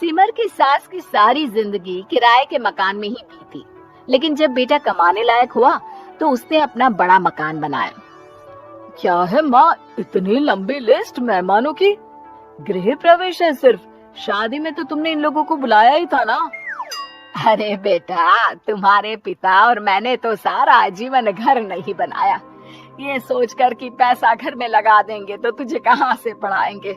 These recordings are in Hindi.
सिमर की सास की सारी जिंदगी किराए के मकान में ही बीती, लेकिन जब बेटा कमाने लायक हुआ तो उसने अपना बड़ा मकान बनाया। क्या है माँ, इतनी लंबी लिस्ट मेहमानों की? गृह प्रवेश है सिर्फ, शादी में तो तुमने इन लोगों को बुलाया ही था ना। अरे बेटा, तुम्हारे पिता और मैंने तो सारा जीवन घर नहीं बनाया, ये सोचकर कि पैसा घर में लगा देंगे तो तुझे कहाँ से पढ़ाएंगे।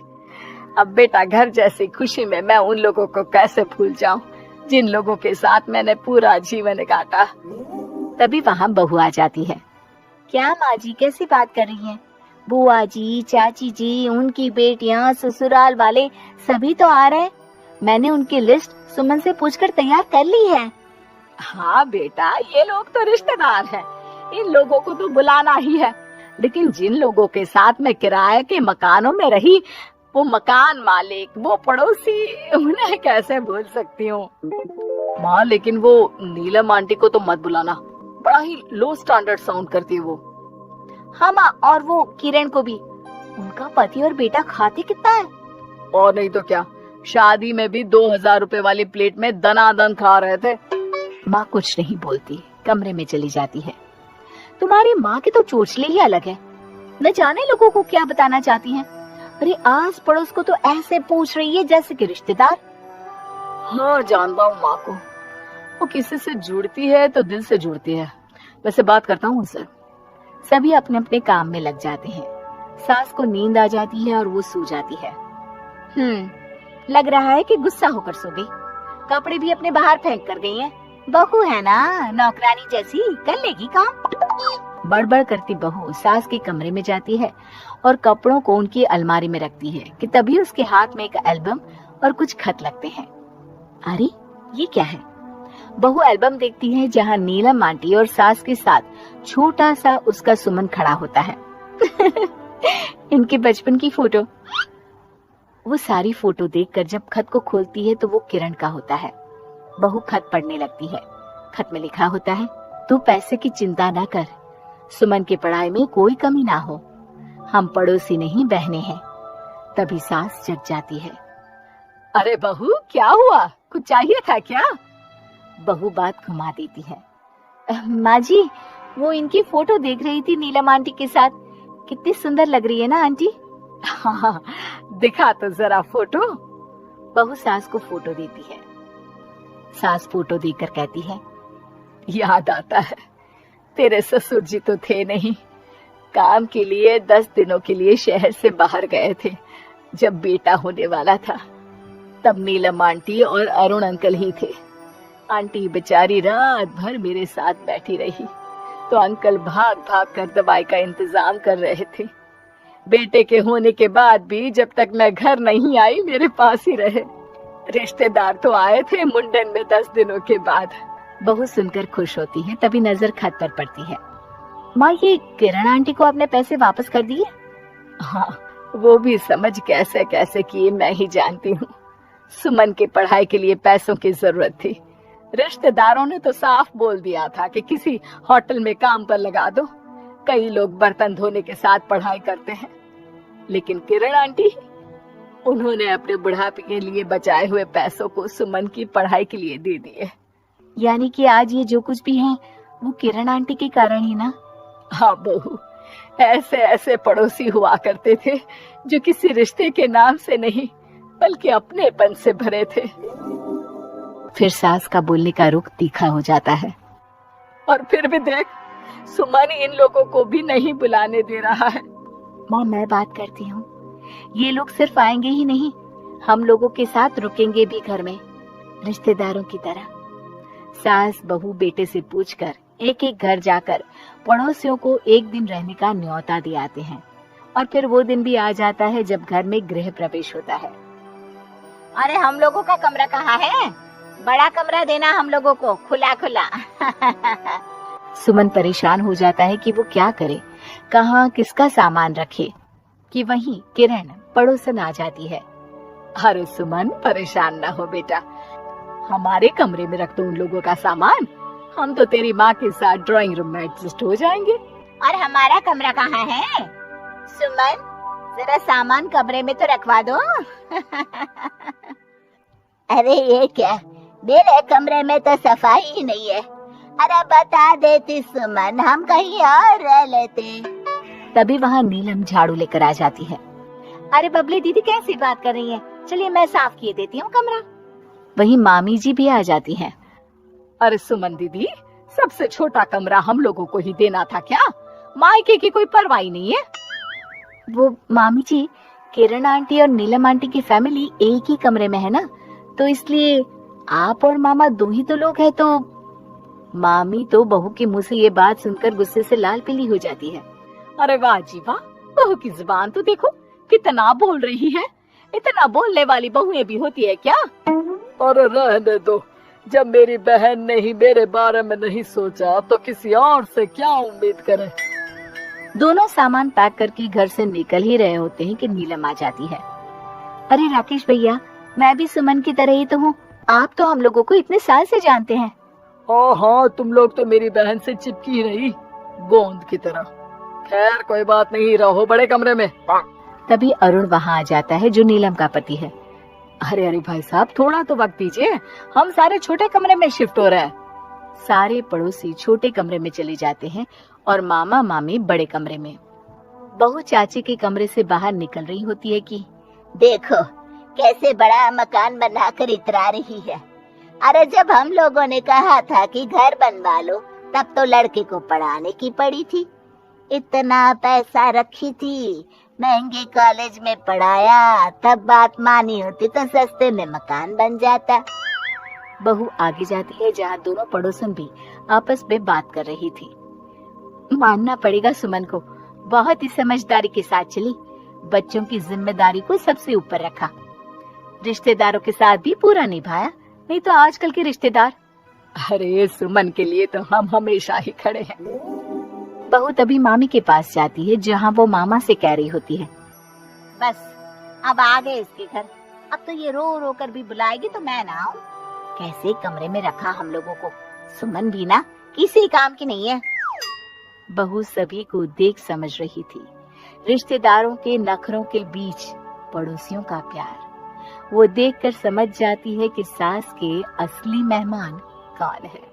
अब बेटा, घर जैसी खुशी में मैं उन लोगों को कैसे भूल जाऊं जिन लोगों के साथ मैंने पूरा जीवन काटा। तभी वहाँ बहू आ जाती है। क्या माँ जी, कैसी बात कर रही हैं? बुआ जी, चाची जी, उनकी बेटियां, ससुराल वाले सभी तो आ रहे हैं। मैंने उनकी लिस्ट सुमन से पूछकर तैयार कर ली है। हाँ बेटा, ये लोग तो रिश्तेदार हैं, इन लोगों को तो बुलाना ही है, लेकिन जिन लोगों के साथ मैं किराए के मकानों में रही, वो मकान मालिक, वो पड़ोसी, उन्हें कैसे भूल सकती हूँ। माँ, लेकिन वो नीलम आंटी को तो मत बुलाना, बड़ा ही लो स्टैंडर्ड साउंड करती है वो। हाँ माँ, और वो किरण को भी। उनका पति और बेटा खाते कितना है। और नहीं तो क्या, शादी में भी 2000 रुपए वाली प्लेट में दनादन खा रहे थे। माँ कुछ नहीं बोलती, कमरे में चली जाती है। तुम्हारी माँ की तो चोचले ही अलग है, न जाने लोगों को क्या बताना चाहती हैं। अरे आस पड़ोस को तो ऐसे पूछ रही है जैसे कि रिश्तेदार। हाँ, जानता हूँ माँ को, वो किसी से जुड़ती है तो दिल से जुड़ती है। वैसे बात करता हूँ उनसे। सभी अपने अपने काम में लग जाते हैं। सास को नींद आ जाती है और वो सो जाती है। लग रहा है कि गुस्सा होकर सो गई। कपड़े भी अपने बाहर फेंक कर गई हैं। बहू है ना, नौकरानी जैसी, कर लेगी काम। बड़बड़ करती बहू सास के कमरे में जाती है और कपड़ों को उनकी अलमारी में रखती है कि तभी उसके हाथ में एक एल्बम और कुछ खत लगते हैं। अरे ये क्या है? बहू एल्बम देखती है जहाँ नीलम आंटी और सास के साथ छोटा सा उसका सुमन खड़ा होता है। इनके बचपन की फोटो। वो सारी फोटो देखकर जब खत को खोलती है तो वो किरण का होता है। बहू खत पढ़ने लगती है। खत में लिखा होता है, तू पैसे की चिंता ना कर, सुमन की पढ़ाई में कोई कमी ना हो, हम पड़ोसी नहीं बहने हैं। तभी सास जग जाती है। अरे बहू, क्या हुआ? कुछ चाहिए था क्या? बहू बात घुमा देती है। माँ जी, वो इनकी फोटो देख रही थी नीलम आंटी के साथ। कितनी सुंदर लग रही है ना आंटी। हाँ, दिखा तो जरा फोटो। बहू सास को फोटो देती है। सास फोटो देखकर कहती है, याद आता है, तेरे ससुर जी तो थे नहीं, काम के लिए 10 दिनों के लिए शहर से बाहर गए थे। जब बेटा होने वाला था तब नीलम आंटी और अरुण अंकल ही थे। आंटी बेचारी रात भर मेरे साथ बैठी रही तो अंकल भाग भाग कर दवाई का इंतजाम कर रहे थे। बेटे के होने के बाद भी जब तक मैं घर नहीं आई मेरे पास ही रहे। रिश्तेदार तो आए थे मुंडन में 10 दिनों के बाद। बहू सुनकर खुश होती है। तभी नजर खत पर पड़ती है। माँ, ये किरण आंटी को आपने पैसे वापस कर दिए? हाँ, वो भी समझ कैसे कैसे किए मैं ही जानती हूँ। सुमन की पढ़ाई के लिए पैसों की जरूरत थी। रिश्तेदारों ने तो साफ बोल दिया था कि किसी होटल में काम पर लगा दो। कई लोग बर्तन धोने के साथ पढ़ाई करते हैं, लेकिन किरण आंटी, उन्होंने अपने बुढ़ापे के लिए बचाए हुए पैसों को सुमन की पढ़ाई के लिए दे दिए। यानी कि आज ये जो कुछ भी है वो किरण आंटी के कारण ही ना? हाँ बहू, ऐसे ऐसे पड़ोसी हुआ करते थे जो किसी रिश्ते के नाम से नहीं बल्कि अपनेपन से भरे थे। फिर सास का बोलने का रुख तीखा हो जाता है। और फिर भी देख, सुमन इन लोगों को भी नहीं बुलाने दे रहा है। माँ, मैं बात करती हूँ, ये लोग सिर्फ आएंगे ही नहीं, हम लोगों के साथ रुकेंगे भी घर में, रिश्तेदारों की तरह। सास बहू बेटे से पूछकर एक एक घर जाकर पड़ोसियों को एक दिन रहने का न्योता दे आते हैं। और फिर वो दिन भी आ जाता है जब घर में गृह प्रवेश होता है। अरे हम लोगों का कमरा कहाँ है? बड़ा कमरा देना हम लोगों को, खुला खुला। सुमन परेशान हो जाता है कि वो क्या करे, कहाँ किसका सामान रखे, कि वहीं किरण पड़ोसन आ जाती है। अरे सुमन, परेशान ना हो बेटा, हमारे कमरे में रख दो उन लोगों का सामान, हम तो तेरी माँ के साथ ड्राइंग रूम में एडजस्ट हो जाएंगे। और हमारा कमरा कहाँ है? सुमन, जरा सामान कमरे में तो रखवा दो। अरे ये क्या, मेरे कमरे में तो सफाई ही नहीं है। अरे बता देती सुमन, हम कहीं और रह लेते। तभी वहाँ नीलम झाड़ू लेकर आ जाती है। अरे बबली दीदी कैसी बात कर रही है, चलिए मैं साफ किए देती हूँ कमरा। वहीं मामी जी भी आ जाती हैं। अरे सुमन दीदी, सबसे छोटा कमरा हम लोगों को ही देना था क्या? मायके की कोई परवाह नहीं है। वो मामी जी, किरण आंटी और नीलम आंटी की फैमिली एक ही कमरे में है ना, तो इसलिए आप और मामा दो ही तो लोग हैं। तो मामी तो बहू के मुंह से ये बात सुनकर गुस्से से लाल पीली हो जाती है। अरे वाह जी वाह, बहू की जुबान तो देखो कितना बोल रही है। इतना बोलने वाली बहुएं भी होती है क्या? अरे रहने दो, जब मेरी बहन ने ही मेरे बारे में नहीं सोचा तो किसी और से क्या उम्मीद करे। दोनों सामान पैक करके घर से निकल ही रहे होते हैं कि नीलम आ जाती है। अरे राकेश भैया, मैं भी सुमन की तरह ही तो हूँ। आप तो हम लोगों को इतने साल से जानते हैं। हाँ, तुम लोग तो मेरी बहन से चिपकी रही गोंद की तरह। खैर कोई बात नहीं, रहो बड़े कमरे में। तभी अरुण वहाँ आ जाता है, जो नीलम का पति है। अरे अरे भाई साहब, थोड़ा तो वक्त दीजिए, हम सारे छोटे कमरे में शिफ्ट हो रहे हैं। सारे पड़ोसी छोटे कमरे में चले जाते हैं और मामा मामी बड़े कमरे में। बहू चाची के कमरे से बाहर निकल रही होती है कि देखो कैसे बड़ा मकान बनाकर इतरा रही है। अरे जब हम लोगों ने कहा था कि घर बनवा लो, तब तो लड़के को पढ़ाने की पड़ी थी। इतना पैसा रखी थी, महंगे कॉलेज में पढ़ाया, तब बात मानी होती तो सस्ते में मकान बन जाता। बहू आगे जाती है, जहाँ दोनों पड़ोसन भी आपस में बात कर रही थी। मानना पड़ेगा सुमन को, बहुत ही समझदारी के साथ चली। बच्चों की जिम्मेदारी को सबसे ऊपर रखा, रिश्तेदारों के साथ भी पूरा निभाया। नहीं तो आजकल के रिश्तेदार। अरे सुमन के लिए तो हम हमेशा ही खड़े हैं। बहू तभी मामी के पास जाती है, जहाँ वो मामा से कह रही होती है, बस अब आ गए इसके घर। अब तो ये रो रो कर भी बुलाएगी तो मैं ना आऊं। कैसे कमरे में रखा हम लोगों को। सुमन भी ना किसी काम की नहीं है। बहू सभी को देख समझ रही थी, रिश्तेदारों के नखरों के बीच पड़ोसियों का प्यार। वो देखकर समझ जाती है कि सास के असली मेहमान कौन है।